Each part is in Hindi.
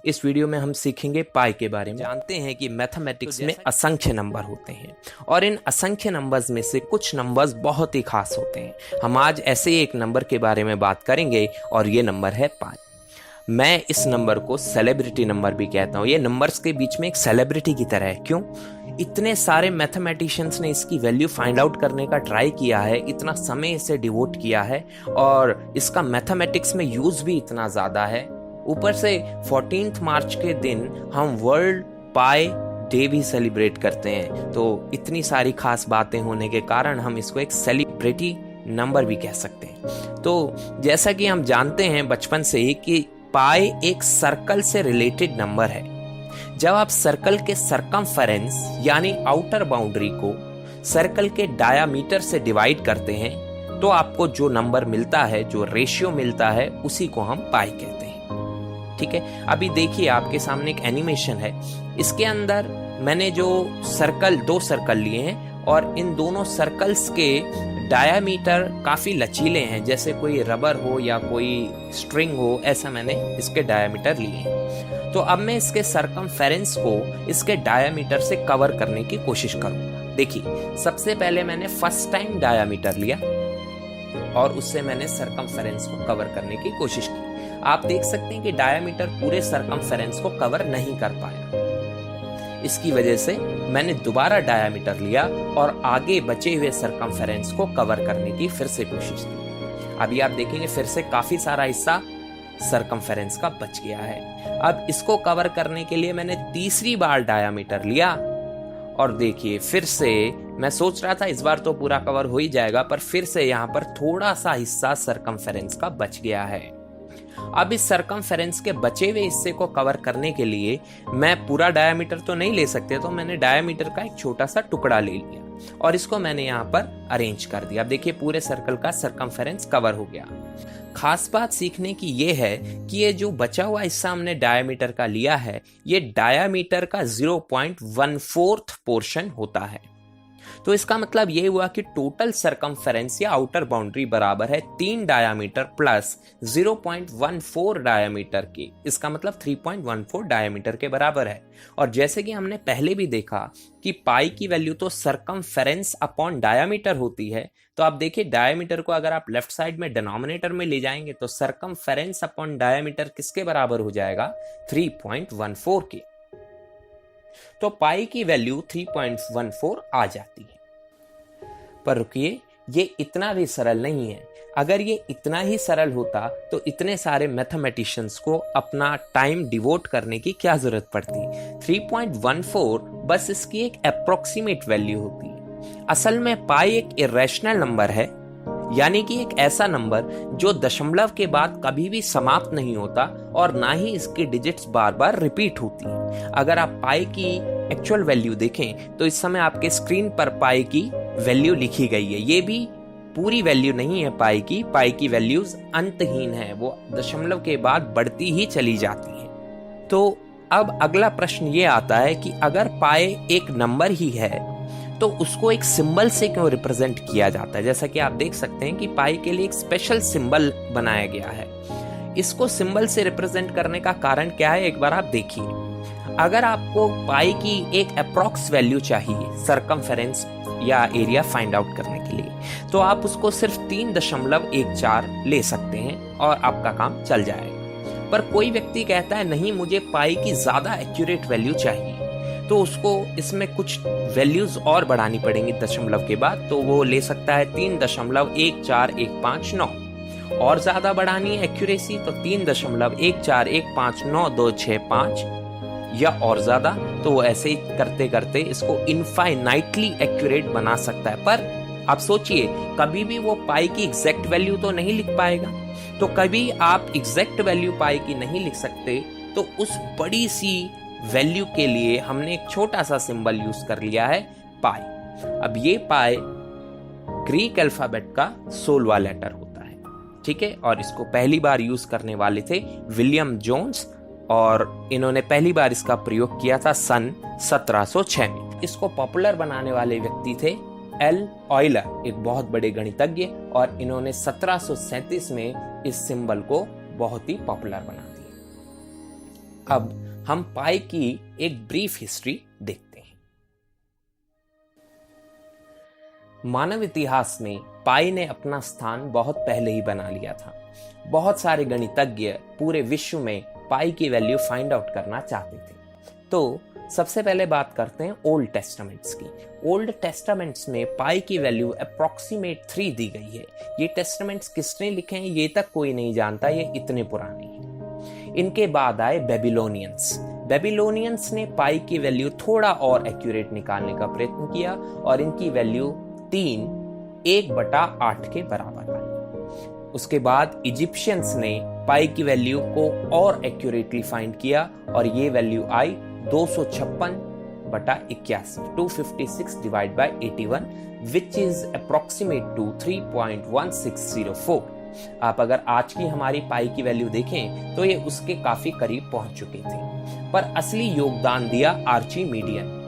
इस वीडियो में हम सीखेंगे पाई के बारे में। जानते हैं कि मैथमेटिक्स में असंख्य नंबर होते हैं और इन असंख्य नंबर्स में से कुछ नंबर्स बहुत ही खास होते हैं। हम आज ऐसे ही एक नंबर के बारे में बात करेंगे और ये नंबर है पाई। मैं इस नंबर को सेलिब्रिटी नंबर भी कहता हूँ। ये नंबर्स के बीच में एक सेलिब्रिटी की तरह है। क्यों? इतने सारे मैथमेटिशियंस ने इसकी वैल्यू फाइंड आउट करने का ट्राई किया है, इतना समय इसे डिवोट किया है और इसका मैथमेटिक्स में यूज भी इतना ज्यादा है। ऊपर से 14 मार्च के दिन हम वर्ल्ड पाई डे भी सेलिब्रेट करते हैं। तो इतनी सारी खास बातें होने के कारण हम इसको एक सेलिब्रिटी नंबर भी कह सकते हैं। तो जैसा कि हम जानते हैं बचपन से ही कि पाई एक सर्कल से रिलेटेड नंबर है। जब आप सर्कल के सरकमफेरेंस यानी आउटर बाउंड्री को सर्कल के डायामीटर से डिवाइड करते हैं तो आपको जो नंबर मिलता है, जो रेशियो मिलता है, उसी को हम पाई कहते हैं। ठीक है, अभी देखिए आपके सामने एक एनिमेशन है। इसके अंदर मैंने जो दो सर्कल लिए हैं और इन दोनों सर्कल्स के डायामीटर काफी लचीले हैं, जैसे कोई रबर हो या कोई स्ट्रिंग हो, ऐसा मैंने इसके डायामीटर लिए हैं। तो अब मैं इसके सरकमफेरेंस को इसके डायामीटर से कवर करने की कोशिश करूंगा। देखिए, सबसे पहले मैंने फर्स्ट टाइम डायामीटर लिया और उससे मैंने सरकमफेरेंस को कवर करने की कोशिश की। आप देख सकते हैं कि डायामीटर पूरे सरकमफेरेंस को कवर नहीं कर पाया। इसकी वजह से मैंने दोबारा डायामीटर लिया और आगे बचे हुए सरकमफेरेंस को कवर करने की फिर से कोशिश की। अभी आप देखेंगे फिर से काफी सारा हिस्सा सरकमफेरेंस का बच गया है। अब इसको कवर करने के लिए मैंने तीसरी बार डायामीटर लिया और देखिए फिर से मैं सोच रहा था इस बार तो पूरा कवर हो ही जाएगा, पर फिर से यहाँ पर थोड़ा सा हिस्सा सरकमफेरेंस का बच गया है। अब इस सरकमफेरेंस के बचे हुए हिस्से को कवर करने के लिए मैं पूरा डायामीटर तो नहीं ले सकते, तो मैंने डायामीटर का एक छोटा सा टुकड़ा ले लिया और इसको मैंने यहाँ पर अरेंज कर दिया। अब देखिए पूरे सर्कल का सरकमफेरेंस कवर हो गया। खास बात सीखने की ये है कि ये जो बचा हुआ हिस्सा हमने डायामीटर का लिया है, ये डायामीटर का 0.14 पोर्शन होता है। तो इसका मतलब ये हुआ कि टोटल सरकमफेरेंस या आउटर बाउंड्री बराबर है 3 डायामीटर प्लस 0.14 डायामीटर के। इसका मतलब 3.14 डायामीटर के बराबर है। और जैसे कि हमने पहले भी देखा कि पाई की वैल्यू तो सरकमफेरेंस अपॉन डायामीटर होती है, तो आप देखिए डायामीटर को अगर आप लेफ्ट साइड में डिनोमिनेटर में ले जाएंगे तो सरकमफेरेंस अपॉन डायामीटर किसके बराबर हो जाएगा? 3.14 के। तो पाई की वैल्यू 3.14 आ जाती है। पर रुकिए, ये इतना भी सरल नहीं है। अगर ये इतना ही सरल होता तो इतने सारे मैथमेटिशियंस को अपना टाइम डिवोट करने की क्या जरूरत पड़ती? 3.14 बस इसकी एक अप्रोक्सीमेट वैल्यू होती है। असल में पाई एक इरेशनल नंबर है, यानी कि एक ऐसा नंबर जो दशमलव के बाद कभी भी समाप्त नहीं होता और ना ही इसकी डिजिट्स बार बार रिपीट होती हैं। अगर आप पाई की एक्चुअल वैल्यू देखें तो इस समय आपके स्क्रीन पर पाई की वैल्यू लिखी गई है। ये भी पूरी वैल्यू नहीं है पाई की। पाई की वैल्यूज अंतहीन है, वो दशमलव के बाद बढ़ती ही चली जाती है। तो अब अगला प्रश्न ये आता है कि अगर पाई एक नंबर ही है तो उसको एक सिंबल से क्यों रिप्रेजेंट किया जाता है? जैसा कि आप देख सकते हैं कि पाई के लिए एक स्पेशल सिंबल बनाया गया है। इसको सिंबल से रिप्रेजेंट करने का कारण क्या है, एक बार आप देखिए। अगर आपको पाई की एक अप्रॉक्स वैल्यू चाहिए सरकमफेरेंस या एरिया फाइंड आउट करने के लिए, तो आप उसको सिर्फ 3.14 ले सकते हैं और आपका काम चल जाएगा। पर कोई व्यक्ति कहता है नहीं, मुझे पाई की ज्यादा एक्यूरेट वैल्यू चाहिए, तो उसको इसमें कुछ वैल्यूज और बढ़ानी पड़ेंगी दशमलव के बाद। तो वो ले सकता है 3.14159। और ज्यादा बढ़ानी है एक्यूरेसी तो 3.1415925 या और ज्यादा। तो वो ऐसे ही करते करते इसको इनफाइनाइटली एक्यूरेट बना सकता है। पर आप सोचिए, कभी भी वो पाई की एग्जैक्ट वैल्यू तो नहीं लिख पाएगा। तो कभी आप एग्जैक्ट वैल्यू पाई की नहीं लिख सकते, तो उस बड़ी सी वैल्यू के लिए हमने एक छोटा सा सिंबल यूज कर लिया है, पाई। अब ये पाई ग्रीक अल्फाबेट का 16वां लेटर होता है। ठीक है, और इसको पहली बार यूज करने वाले थे विलियम जोन्स और इन्होंने पहली बार इसका प्रयोग किया था सन 1706 में। इसको पॉपुलर बनाने वाले व्यक्ति थे एल ऑयलर, एक बहुत बड़े गणितज्ञ, और इन्होंने 1737 में इस सिंबल को बहुत ही पॉपुलर बना दिया। अब हम पाई की एक ब्रीफ हिस्ट्री देखते हैं। मानव इतिहास में पाई ने अपना स्थान बहुत पहले ही बना लिया था। बहुत सारे गणितज्ञ पूरे विश्व में पाई की वैल्यू फाइंड आउट करना चाहते थे। तो सबसे पहले बात करते हैं ओल्ड टेस्टामेंट्स की। ओल्ड टेस्टामेंट्स में पाई की वैल्यू अप्रोक्सीमेट 3 दी गई है। ये टेस्टामेंट्स किसने लिखे हैं ये तक कोई नहीं जानता, ये इतने पुराने हैं। इनके बाद आए बेबीलोनियंस। बेबीलोनियंस ने पाई की वैल्यू थोड़ा और एक्यूरेट निकालने का प्रयत्न किया और इनकी वैल्यू 3/8 के बराबर आई। उसके बाद इजिप्शियंस ने पाई की वैल्यू को और एक्यूरेटली फाइंड किया और ये वैल्यू आई 256/81, 256 divide by 81, which is approximate to 3.1604। आप अगर आज की हमारी पाई की वैल्यू देखें तो ये उसके काफी करीब पहुंच चुके थे, पर असली योगदान दिया आर्चिमीडियन।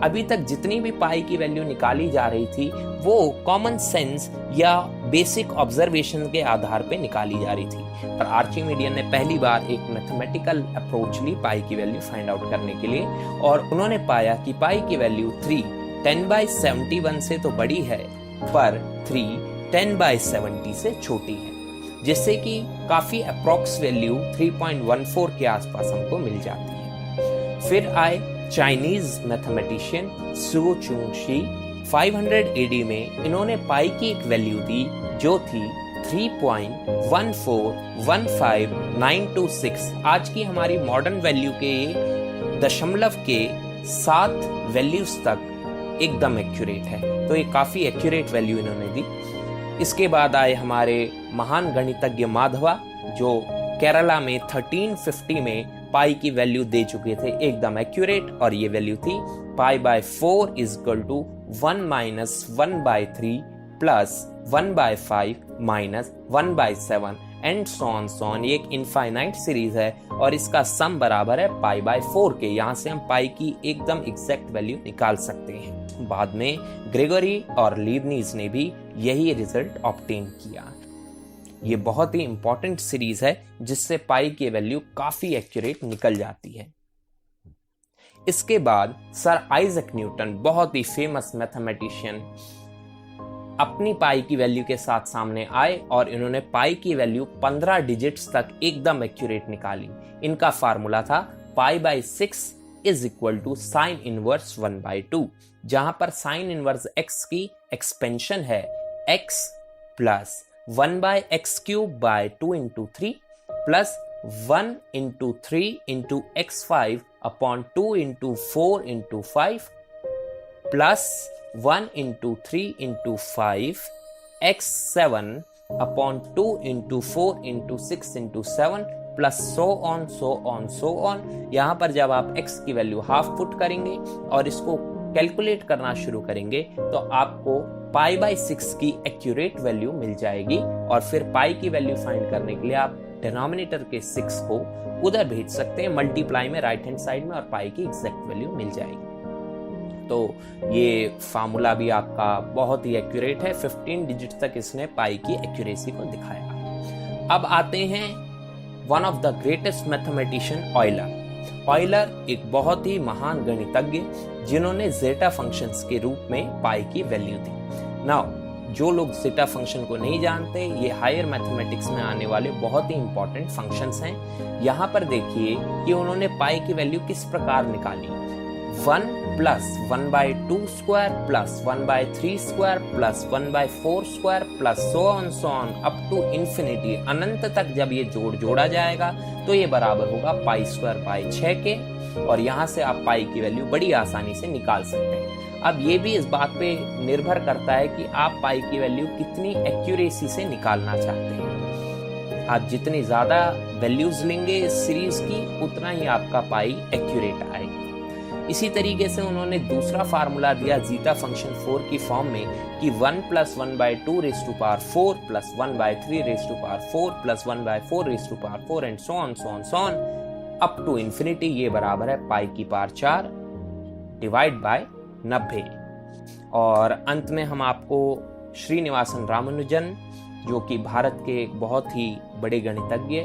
अभी तक जितनी भी पाई की वैल्यू निकाली जा रही थी वो कॉमन सेंस या बेसिक ऑब्जर्वेशन के आधार पे निकाली जा रही थी, पर आर्चिमीडियन ने पहली बार एक मैथमेटिकल अप्रोच ली पाई की वैल्यू फाइंड आउट करने के लिए, और उन्होंने पाया कि पाई की वैल्यू 3 10/71 से तो बड़ी है, पर 3 10/70 से छोटी है, जिससे कि काफी अप्रोक्स वैल्यू 3.14 के आसपास हमको मिल जाती है। फिर आए चाइनीज मैथमेटिशियन सु चुंग शी। 500 AD में इन्होंने पाई की एक वैल्यू दी जो थी 3.1415926। आज की हमारी मॉडर्न वैल्यू के दशमलव के 7 वैल्यूज तक एकदम एक्यूरेट है, तो ये काफी एक्यूरेट वैल्यू इन्होंने दी। इसके बाद आए हमारे महान गणितज्ञ माधवा, जो केरला में 1350 में पाई की वैल्यू दे चुके थे एकदम एक्यूरेट, और ये वैल्यू थी π/4 = 1 - 1/3 + 1/5 - 1/7 एंड सो ऑन। ये एक इनफाइनाइट सीरीज है और इसका सम बराबर है π/4 के। यहाँ से हम पाई की एकदम एग्जैक्ट वैल्यू निकाल सकते हैं। बाद में ग्रेगोरी और लीबनीज ने भी यही रिजल्ट ऑब्टेन किया। ये बहुत ही इंपॉर्टेंट सीरीज है जिससे पाई की वैल्यू काफी एक्यूरेट निकल जाती है। इसके बाद सर आइजैक न्यूटन, बहुत ही फेमस मैथमेटिशियन, अपनी पाई की वैल्यू के साथ सामने आए और इन्होंने पाई की वैल्यू 15 डिजिट्स तक एकदम एक्यूरेट निकाली। इनका फार्मूला था π/6 = sin इनवर्स 1/2, जहां पर sin इनवर्स x की एक्सपेंशन है x plus 1/x³ 2 × 3 plus 1 × 3 × x5 upon 2 × 4 × 5 plus 1 × 3 × 5 x7 upon 2 × 4 × 6 × 7 plus so on। यहाँ पर जब आप x की वैल्यू हाफ पुट करेंगे और इसको कैलकुलेट करना शुरू करेंगे तो आपको π/6 की एक्यूरेट वैल्यू मिल जाएगी, और फिर पाई की वैल्यू फाइंड करने के लिए आप डिनोमिनेटर के 6 को उधर भेज सकते हैं मल्टीप्लाई में राइट हैंड साइड में, और पाई की एग्जैक्ट वैल्यू मिल जाएगी। तो ये फार्मूला भी आपका बहुत ही एक्यूरेट है। 15 डिजिट तक इसने पाई की एक्यूरेसी को दिखाया। अब आते हैं one of the greatest mathematician Euler एक बहुत ही महान गणितज्ञ जिन्होंने ज़ेटा फंक्शंस के रूप में पाई की वैल्यू दी। नाउ जो लोग ज़ेटा फंक्शन को नहीं जानते, ये हायर मैथमेटिक्स में आने वाले बहुत ही इंपॉर्टेंट फंक्शंस हैं। यहाँ पर देखिए कि उन्होंने पाई की वैल्यू किस प्रकार निकाली। 1 + 1/2² + 1/3² + 1/4² plus so on up to infinity, अनंत तक जब ये जोड़ा जाएगा तो ये बराबर होगा π²/6 के, और यहाँ से आप पाई की वैल्यू बड़ी आसानी से निकाल सकते हैं। अब ये भी इस बात पे निर्भर करता है कि आप पाई की वैल्यू कितनी एक्यूरेसी से निकालना चाहते हैं। आप जितनी ज़्यादा वैल्यूज लेंगे इस सीरीज की, उतना ही आपका पाई एक्यूरेट आएगी। इसी तरीके से उन्होंने दूसरा फार्मूला दिया जीटा फंक्शन 4 की फॉर्म में कि 1 + 1/2⁴ plus 1/3⁴ plus 1/4⁴ and so on up to infinity. ये बराबर है π⁴ डिवाइड बाय 90। और अंत में हम आपको श्रीनिवासन रामानुजन, जो कि भारत के एक बहुत ही बड़े गणितज्ञ,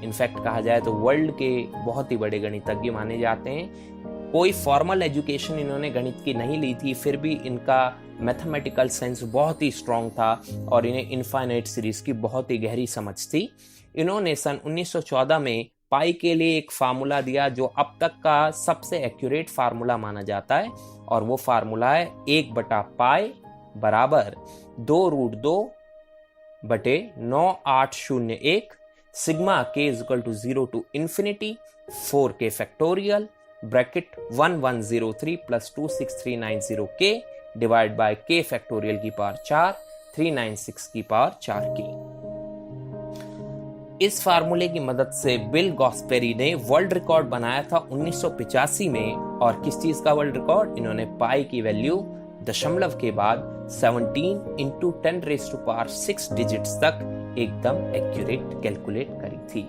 इनफैक्ट कहा जाए तो वर्ल्ड के बहुत ही बड़े गणितज्ञ माने जाते हैं। कोई फॉर्मल एजुकेशन इन्होंने गणित की नहीं ली थी, फिर भी इनका मैथमेटिकल सेंस बहुत ही स्ट्रांग था और इन्हें इनफाइनाइट सीरीज की बहुत ही गहरी समझ थी। इन्होंने सन 1914 में पाई के लिए एक फार्मूला दिया जो अब तक का सबसे एक्यूरेट फार्मूला माना जाता है, और वो फार्मूला है 1/पाई बराबर 2√2/9801 sigma k equal to 0 to infinity 4k factorial bracket 1103 plus 26390k divide by k factorial की पावर 4 396 की पावर 4k। इस फार्मूले की मदद से बिल गॉस्पेरी ने वर्ल्ड रिकॉर्ड बनाया था 1985 में। और किस चीज का वर्ल्ड रिकॉर्ड? इन्होंने पाई की वैल्यू दशमलव के बाद 17 इंटू 10⁻6 डिजिट्स तक एकदम एक्यूरेट कैलकुलेट करी थी।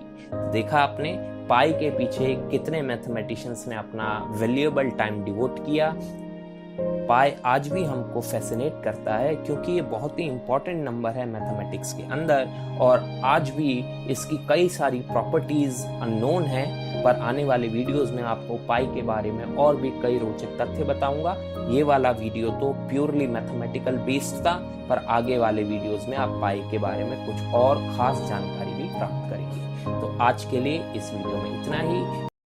देखा आपने पाई के पीछे कितने मैथमेटिशियंस ने अपना वैल्यूएबल टाइम डिवोट किया। पाई आज भी हमको फैसिनेट करता है क्योंकि ये बहुत ही इंपॉर्टेंट नंबर है मैथमेटिक्स के अंदर, और आज भी इसकी कई सारी प्रॉपर्टीज अननोन हैं। पर आने वाले वीडियोस में आपको पाई के बारे में और भी कई रोचक तथ्य बताऊंगा। ये वाला वीडियो तो प्योरली मैथमेटिकल बेस्ड था, पर आगे वाले वीडियोस में आप पाई के बारे में कुछ और खास जानकारी भी प्राप्त करेंगे। तो आज के लिए इस वीडियो में इतना ही।